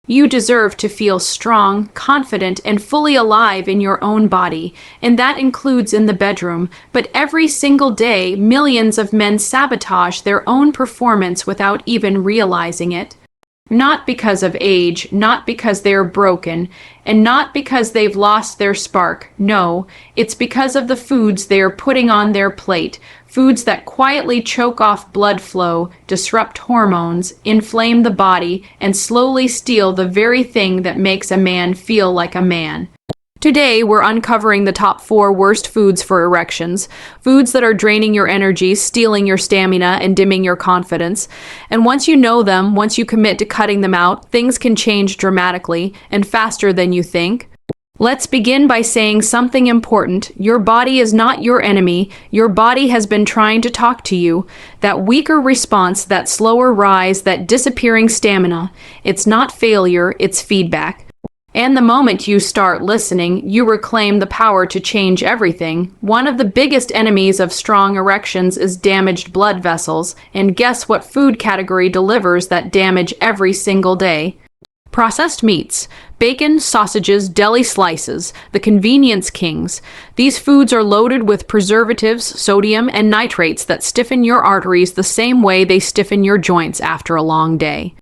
You deserve to feel strong, confident, and fully alive in your own body, and that includes in the bedroom. But every single day, millions of men sabotage their own performance without even realizing it. Not because of age, not because they're broken, and not because they've lost their spark. No, it's because of the foods they are putting on their plate. Foods that quietly choke off blood flow, disrupt hormones, inflame the body, and slowly steal the very thing that makes a man feel like a man. Today, we're uncovering the top 4 worst foods for erections. Foods that are draining your energy, stealing your stamina, and dimming your confidence. And once you know them, once you commit to cutting them out, things can change dramatically and faster than you think. Let's begin by saying something important. Your body is not your enemy. Your body has been trying to talk to you. That weaker response, that slower rise, that disappearing stamina. It's not failure, it's feedback. And the moment you start listening, you reclaim the power to change everything. One of the biggest enemies of strong erections is damaged blood vessels, and guess what food category delivers that damage every single day? Processed meats. Bacon, sausages, deli slices, the convenience kings. These foods are loaded with preservatives, sodium, and nitrates that stiffen your arteries the same way they stiffen your joints after a long day.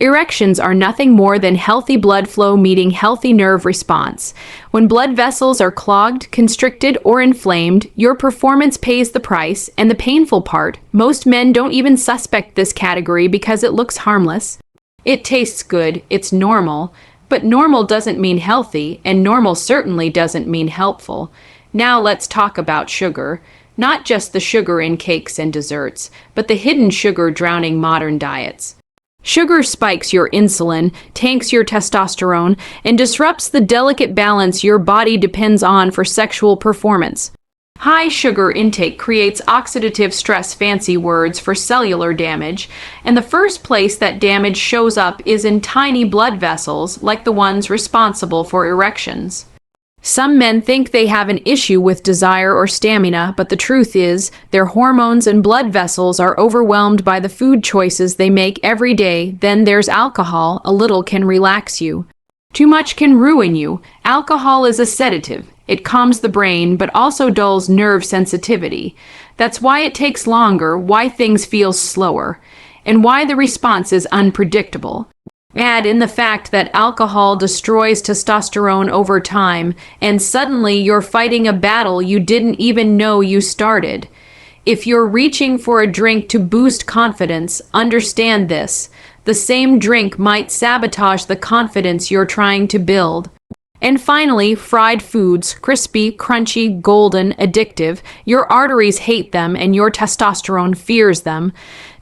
Erections are nothing more than healthy blood flow meeting healthy nerve response. When blood vessels are clogged, constricted, or inflamed, your performance pays the price, and the painful part, most men don't even suspect this category because it looks harmless. It tastes good, it's normal, but normal doesn't mean healthy, and normal certainly doesn't mean helpful. Now let's talk about sugar. Not just the sugar in cakes and desserts, but the hidden sugar drowning modern diets. Sugar spikes your insulin, tanks your testosterone, and disrupts the delicate balance your body depends on for sexual performance. High sugar intake creates oxidative stress, fancy words for cellular damage, and the first place that damage shows up is in tiny blood vessels like the ones responsible for erections. Some men think they have an issue with desire or stamina, but the truth is, their hormones and blood vessels are overwhelmed by the food choices they make every day. Then there's alcohol. A little can relax you. Too much can ruin you. Alcohol is a sedative. It calms the brain, but also dulls nerve sensitivity. That's why it takes longer, why things feel slower, and why the response is unpredictable. Add in the fact that alcohol destroys testosterone over time, and suddenly you're fighting a battle you didn't even know you started. If you're reaching for a drink to boost confidence, understand this. The same drink might sabotage the confidence you're trying to build. And finally, fried foods, crispy, crunchy, golden, addictive. Your arteries hate them and your testosterone fears them.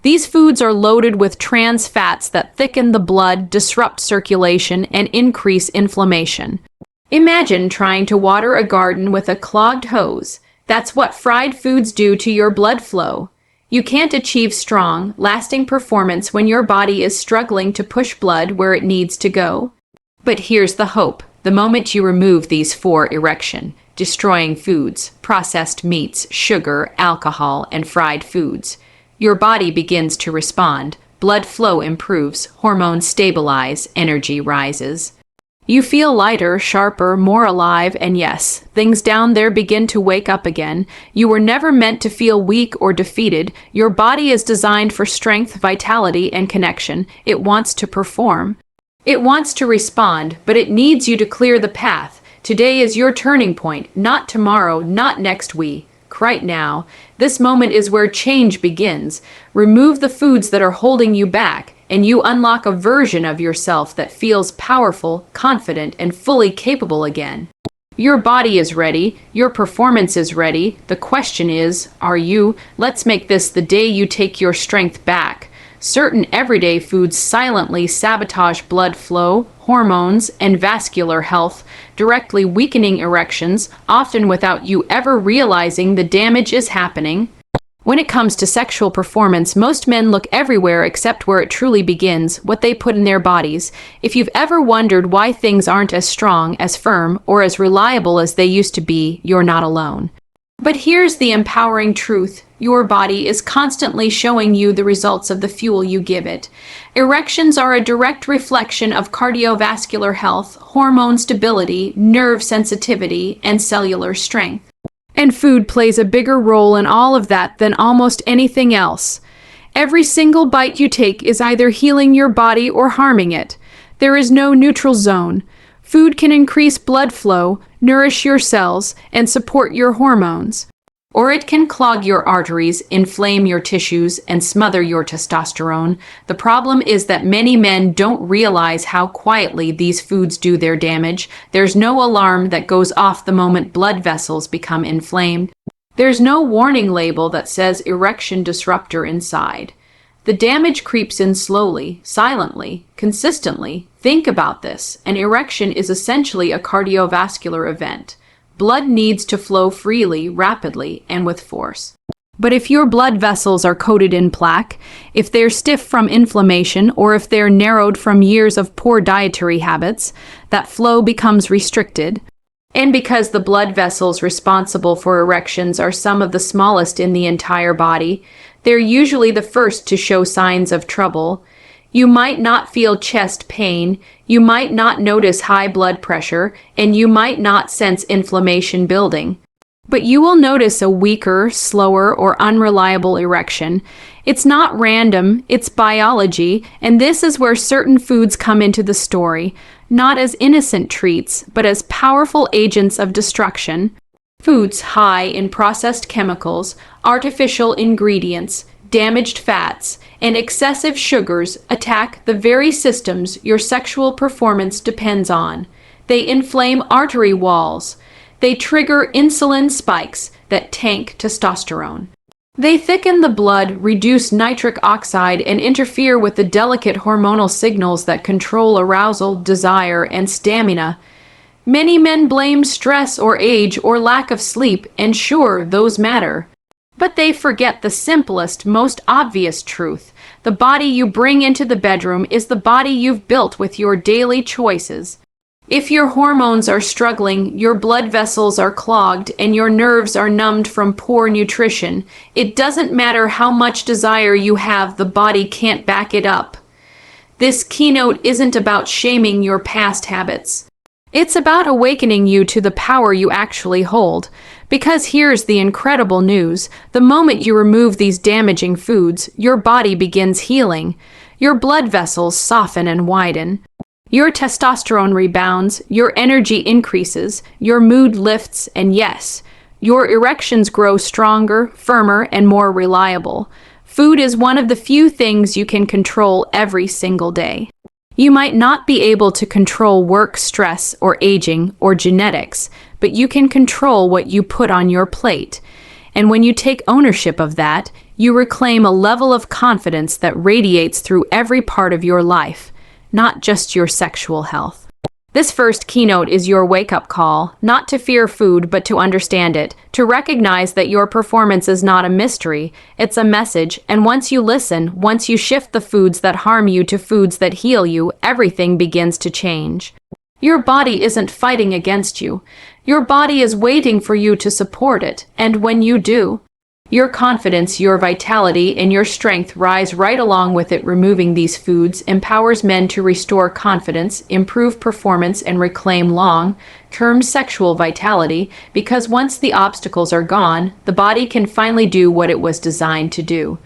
These foods are loaded with trans fats that thicken the blood, disrupt circulation, and increase inflammation. Imagine trying to water a garden with a clogged hose. That's what fried foods do to your blood flow. You can't achieve strong, lasting performance when your body is struggling to push blood where it needs to go. But here's the hope. The moment you remove these 4 erection-destroying foods, processed meats, sugar, alcohol, and fried foods, your body begins to respond. Blood flow improves, hormones stabilize, energy rises. You feel lighter, sharper, more alive, and yes, things down there begin to wake up again. You were never meant to feel weak or defeated. Your body is designed for strength, vitality, and connection. It wants to perform. It wants to respond, but it needs you to clear the path. Today is your turning point, not tomorrow, not next week. Right now, this moment is where change begins. Remove the foods that are holding you back, and you unlock a version of yourself that feels powerful, confident, and fully capable again. Your body is ready. Your performance is ready. The question is, are you? Let's make this the day you take your strength back. Certain everyday foods silently sabotage blood flow, hormones, and vascular health, directly weakening erections, often without you ever realizing the damage is happening. When it comes to sexual performance, most men look everywhere except where it truly begins, what they put in their bodies. If you've ever wondered why things aren't as strong, as firm, or as reliable as they used to be, you're not alone. But here's the empowering truth. Your body is constantly showing you the results of the fuel you give it. Erections are a direct reflection of cardiovascular health, hormone stability, nerve sensitivity, and cellular strength. And food plays a bigger role in all of that than almost anything else. Every single bite you take is either healing your body or harming it. There is no neutral zone. Food can increase blood flow, nourish your cells, and support your hormones. Or it can clog your arteries, inflame your tissues, and smother your testosterone. The problem is that many men don't realize how quietly these foods do their damage. There's no alarm that goes off the moment blood vessels become inflamed. There's no warning label that says erection disruptor inside. The damage creeps in slowly, silently, consistently. Think about this. An erection is essentially a cardiovascular event. Blood needs to flow freely, rapidly, and with force. But if your blood vessels are coated in plaque, if they're stiff from inflammation, or if they're narrowed from years of poor dietary habits, that flow becomes restricted. And because the blood vessels responsible for erections are some of the smallest in the entire body, they're usually the first to show signs of trouble. You might not feel chest pain, you might not notice high blood pressure, and you might not sense inflammation building. But you will notice a weaker, slower, or unreliable erection. It's not random, it's biology, and this is where certain foods come into the story, not as innocent treats, but as powerful agents of destruction. Foods high in processed chemicals, artificial ingredients, damaged fats, and excessive sugars attack the very systems your sexual performance depends on. They inflame artery walls. They trigger insulin spikes that tank testosterone. They thicken the blood, reduce nitric oxide, and interfere with the delicate hormonal signals that control arousal, desire, and stamina. Many men blame stress or age or lack of sleep, and sure, those matter. But they forget the simplest, most obvious truth. The body you bring into the bedroom is the body you've built with your daily choices. If your hormones are struggling, your blood vessels are clogged, and your nerves are numbed from poor nutrition, it doesn't matter how much desire you have, the body can't back it up. This keynote isn't about shaming your past habits. It's about awakening you to the power you actually hold. Because here's the incredible news. The moment you remove these damaging foods, your body begins healing. Your blood vessels soften and widen. Your testosterone rebounds, your energy increases, your mood lifts, and yes, your erections grow stronger, firmer, and more reliable. Food is one of the few things you can control every single day. You might not be able to control work stress or aging or genetics, but you can control what you put on your plate. And when you take ownership of that, you reclaim a level of confidence that radiates through every part of your life, not just your sexual health. This first keynote is your wake-up call, not to fear food, but to understand it, to recognize that your performance is not a mystery, it's a message, and once you listen, once you shift the foods that harm you to foods that heal you, everything begins to change. Your body isn't fighting against you. Your body is waiting for you to support it, and when you do, your confidence, your vitality, and your strength rise right along with it. Removing these foods empowers men to restore confidence, improve performance, and reclaim long-term sexual vitality, because once the obstacles are gone, the body can finally do what it was designed to do.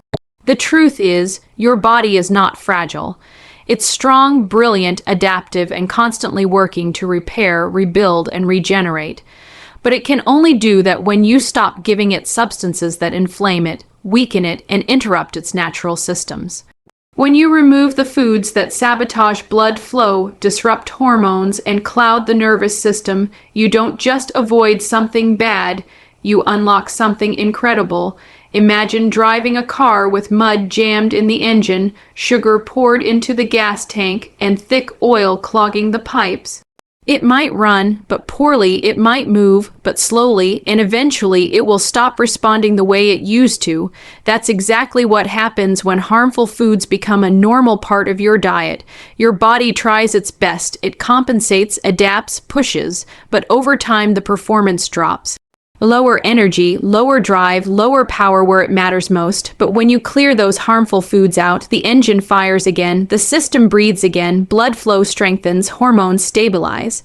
The truth is, your body is not fragile. It's strong, brilliant, adaptive, and constantly working to repair, rebuild, and regenerate. But it can only do that when you stop giving it substances that inflame it, weaken it, and interrupt its natural systems. When you remove the foods that sabotage blood flow, disrupt hormones, and cloud the nervous system, you don't just avoid something bad, you unlock something incredible. Imagine driving a car with mud jammed in the engine, sugar poured into the gas tank, and thick oil clogging the pipes. It might run, but poorly. It might move, but slowly, and eventually it will stop responding the way it used to. That's exactly what happens when harmful foods become a normal part of your diet. Your body tries its best. It compensates, adapts, pushes, but over time the performance drops. Lower energy, lower drive, lower power where it matters most, but when you clear those harmful foods out, the engine fires again, the system breathes again, blood flow strengthens, hormones stabilize.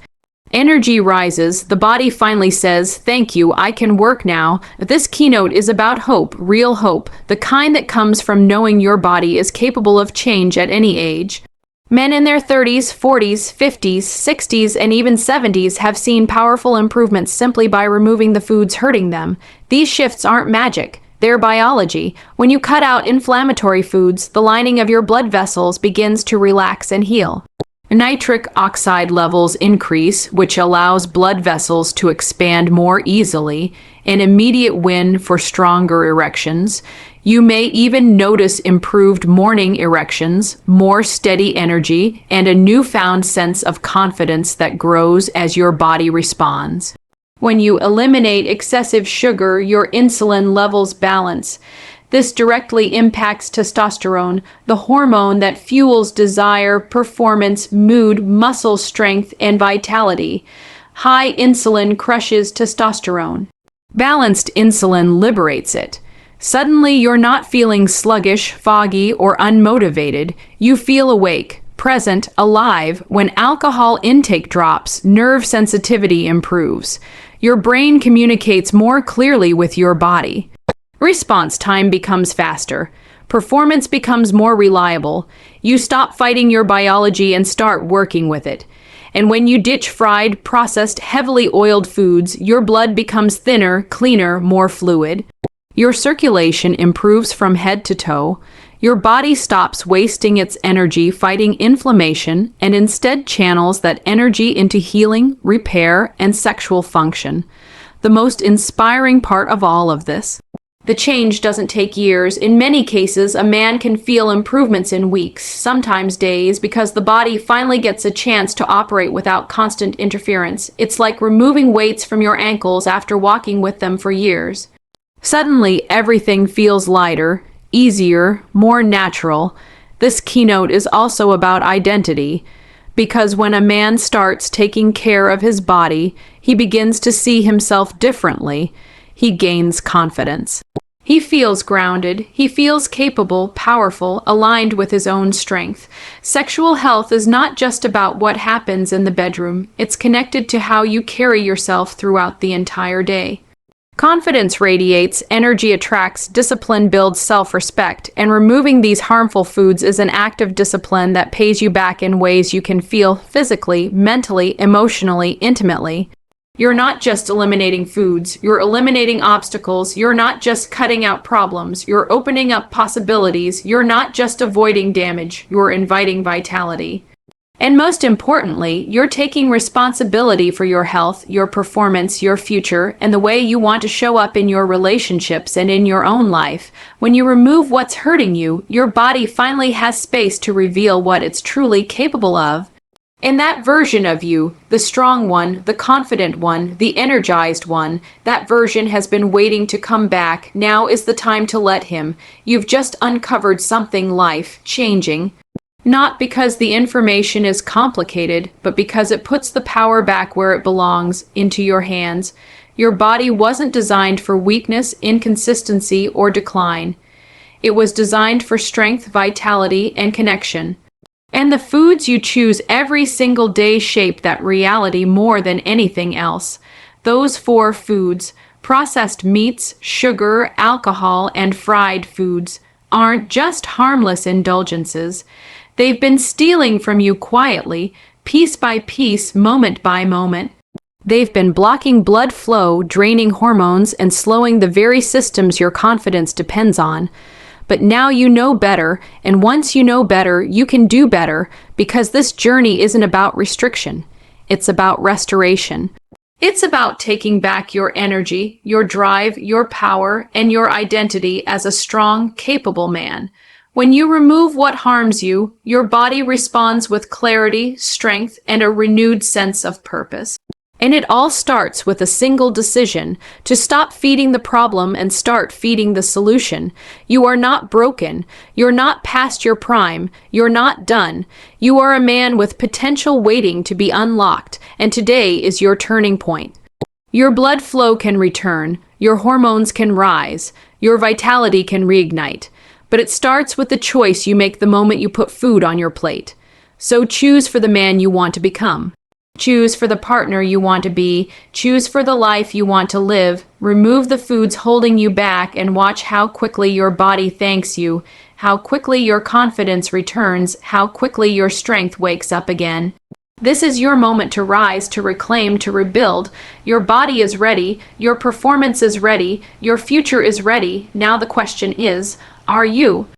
Energy rises, the body finally says, "Thank you, I can work now." This keynote is about hope, real hope, the kind that comes from knowing your body is capable of change at any age. Men in their 30s, 40s, 50s, 60s, and even 70s have seen powerful improvements simply by removing the foods hurting them. These shifts aren't magic, they're biology. When you cut out inflammatory foods, the lining of your blood vessels begins to relax and heal. Nitric oxide levels increase, which allows blood vessels to expand more easily, an immediate win for stronger erections. You may even notice improved morning erections, more steady energy, and a newfound sense of confidence that grows as your body responds. When you eliminate excessive sugar, your insulin levels balance. This directly impacts testosterone, the hormone that fuels desire, performance, mood, muscle strength, and vitality. High insulin crushes testosterone. Balanced insulin liberates it. Suddenly, you're not feeling sluggish, foggy, or unmotivated. You feel awake, present, alive. When alcohol intake drops, nerve sensitivity improves. Your brain communicates more clearly with your body. Response time becomes faster. Performance becomes more reliable. You stop fighting your biology and start working with it. And when you ditch fried, processed, heavily oiled foods, your blood becomes thinner, cleaner, more fluid. Your circulation improves from head to toe. Your body stops wasting its energy fighting inflammation and instead channels that energy into healing, repair, and sexual function. The most inspiring part of all of this. The change doesn't take years. In many cases, a man can feel improvements in weeks, sometimes days, because the body finally gets a chance to operate without constant interference. It's like removing weights from your ankles after walking with them for years. Suddenly, everything feels lighter, easier, more natural. This keynote is also about identity, because when a man starts taking care of his body, he begins to see himself differently. He gains confidence. He feels grounded. He feels capable, powerful, aligned with his own strength. Sexual health is not just about what happens in the bedroom. It's connected to how you carry yourself throughout the entire day. Confidence radiates, energy attracts, discipline builds self-respect, and removing these harmful foods is an act of discipline that pays you back in ways you can feel physically, mentally, emotionally, intimately. You're not just eliminating foods, you're eliminating obstacles, you're not just cutting out problems, you're opening up possibilities, you're not just avoiding damage, you're inviting vitality. And most importantly, you're taking responsibility for your health, your performance, your future, and the way you want to show up in your relationships and in your own life. When you remove what's hurting you, your body finally has space to reveal what it's truly capable of. And that version of you, the strong one, the confident one, the energized one, that version has been waiting to come back. Now is the time to let him. You've just uncovered something life-changing. Not because the information is complicated, but because it puts the power back where it belongs, into your hands. Your body wasn't designed for weakness, inconsistency, or decline. It was designed for strength, vitality, and connection. And the foods you choose every single day shape that reality more than anything else. Those 4 foods, processed meats, sugar, alcohol, and fried foods, aren't just harmless indulgences. They've been stealing from you quietly, piece by piece, moment by moment. They've been blocking blood flow, draining hormones, and slowing the very systems your confidence depends on. But now you know better, and once you know better, you can do better, because this journey isn't about restriction. It's about restoration. It's about taking back your energy, your drive, your power, and your identity as a strong, capable man. When you remove what harms you, your body responds with clarity, strength, and a renewed sense of purpose. And it all starts with a single decision to stop feeding the problem and start feeding the solution. You are not broken. You're not past your prime. You're not done. You are a man with potential waiting to be unlocked, and today is your turning point. Your blood flow can return, your hormones can rise, your vitality can reignite. But it starts with the choice you make the moment you put food on your plate. So choose for the man you want to become. Choose for the partner you want to be. Choose for the life you want to live. Remove the foods holding you back and watch how quickly your body thanks you, how quickly your confidence returns, how quickly your strength wakes up again. This is your moment to rise, to reclaim, to rebuild. Your body is ready. Your performance is ready. Your future is ready. Now the question is, are you?